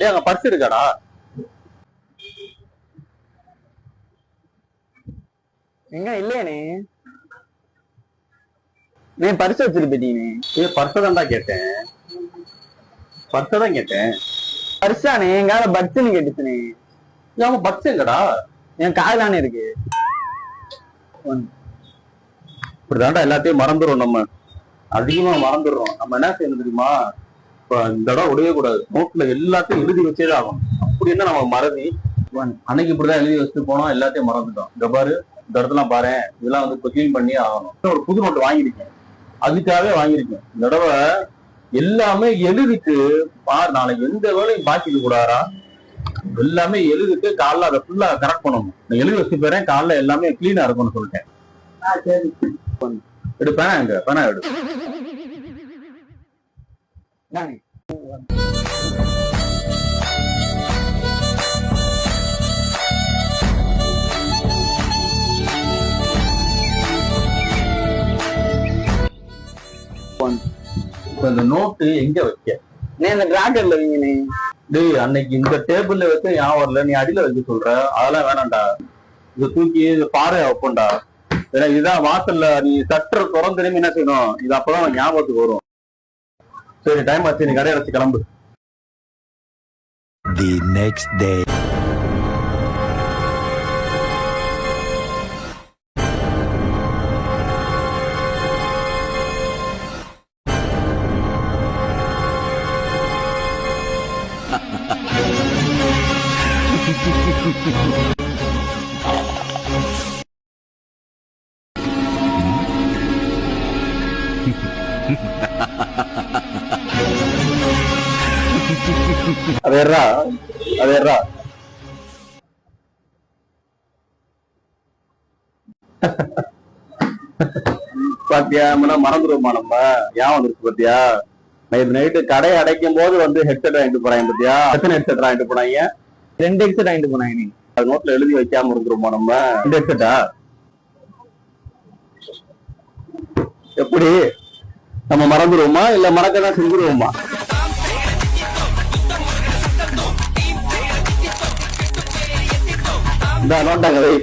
ஏய் அங்க பர்ஸ் இருக்காடா? எங்க இல்லையே நீ பரிசு வச்சுட்டு போயிட்டீங்க. ஏ பர்ஸ தான்டா கேட்டேன், பர்ஸ தான் கேட்டேன். பரிசானே எங்கால பட்ஸ்ன்னு கேட்டுச்சுனே. அவன் பர்ஸ் எங்கடா? என் காதுலானே இருக்கு. இப்படிதான்டா எல்லாத்தையும் மறந்துடும், நம்ம அதிகமா மறந்துடுறோம். நம்ம என்ன செய்யணும் தெரியுமா? இப்ப இந்த இடம் விடவே கூடாது, நோட்ல எல்லாத்தையும் எழுதி வச்சேதான் ஆகும். அப்படி என்ன நம்ம மறதி அன்னைக்கு இப்படிதான் எழுதி வச்சுட்டு போனோம், எல்லாத்தையும் மறந்துட்டோம். இந்த பாரு, இந்த இடத்துல பாரு, இதெல்லாம் வந்து இப்போ கிளீன் பண்ணி ஆகணும். ஒரு புது நோட்டு வாங்கியிருக்கேன், அதுக்காகவே வாங்கியிருக்கேன். இந்த தடவை எல்லாமே எழுதிட்டு பாரு, நாளைக்கு எந்த வேலையும் பாக்கிக்க கூடாதா, எல்லாமே எழுதிட்டு காலைல அதை ஃபுல்லா கரெக்ட் பண்ணணும். நான் எழுதி வச்சு போறேன், காலைல எல்லாமே கிளீனா இருக்கும்னு சொல்லிட்டேன். எடு பேனா, எங்க பேனா எடு. இந்த நோட்டு எங்க வைக்க? நீ அந்த டிராக்கர்ல வைங்க. டேய் அன்னைக்கு இந்த டேபிள்ல வச்சு ஞாபகம் வரல, நீ அடியில வைக்க சொல்ற, அதெல்லாம் வேணாம்டா. இதை தூக்கி இது பாறை வைப்போம்டா. ஏன்னா இதுதான் வாசல்ல நீ சற்று திறந்து திரும்பி என்ன செய்யணும், இது அப்பதான் ஞாபகத்துக்கு வரும். சரி டைம் ஆச்சு, நீ கடை அடைச்சு கிளம்பு. The next day. அதேரா அதேரா பாத்தியா, மறந்துடுவோமா நம்ம? ஏன் வந்துருச்சு பாத்தியா? நைட்டு கடை அடைக்கும் போது வந்து ஹெட்செட் வாங்கிட்டு போறாங்க பாத்தியா? எத்தனை ஹெட்செட் வாங்கிட்டு போனாங்க? 2 ஹெட்செட் வாங்கிட்டு போனாங்க. நீ அது நோட்ல எழுதி வைக்காம இருந்துருமா நம்ம? 2 ஹெட்செட்டா? எப்படி நம்ம மறந்துடுவோமா இல்ல மறக்கதான் செஞ்சுருவோமா? இந்த நோட்டாங்க வை.